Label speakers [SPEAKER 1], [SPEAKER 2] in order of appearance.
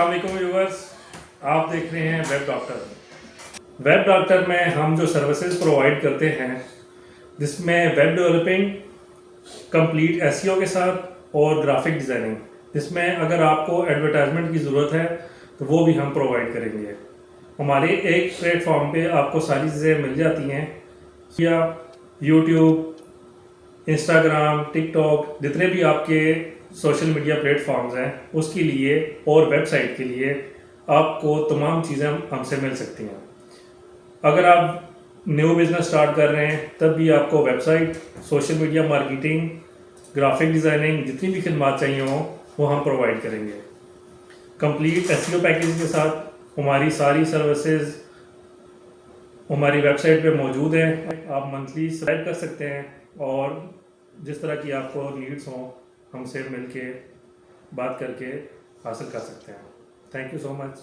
[SPEAKER 1] अस्सलाम व्यूअर्स, आप देख रहे हैं वेब डॉक्टर। वेब डॉक्टर में हम जो सर्विसेज प्रोवाइड करते हैं जिसमें वेब डेवलपिंग कंप्लीट एसईओ के साथ और ग्राफिक डिज़ाइनिंग, जिसमें अगर आपको एडवर्टाइजमेंट की ज़रूरत है तो वो भी हम प्रोवाइड करेंगे। हमारे एक प्लेटफॉर्म पे आपको सारी चीज़ें मिल जाती हैं, या यूट्यूब, इंस्टाग्राम, टिकटॉक, जितने भी आपके सोशल मीडिया प्लेटफॉर्म्स हैं उसके लिए और वेबसाइट के लिए आपको तमाम चीज़ें हमसे मिल सकती हैं। अगर आप न्यू बिज़नेस स्टार्ट कर रहे हैं तब भी आपको website, social media marketing, graphic designing, जितनी भी खिदमत चाहिए हों वो हम प्रोवाइड करेंगे। कंप्लीट एसईओ पैकेज के साथ हमारी सारी सर्विसेज हमारी वेबसाइट पे मौजूद हैं। आप मंथली सब्सक्राइब कर सकते हैं और जिस तरह की आपको नीड्स हों हमसे मिलके बात करके हासिल कर सकते हैं। Thank you so much.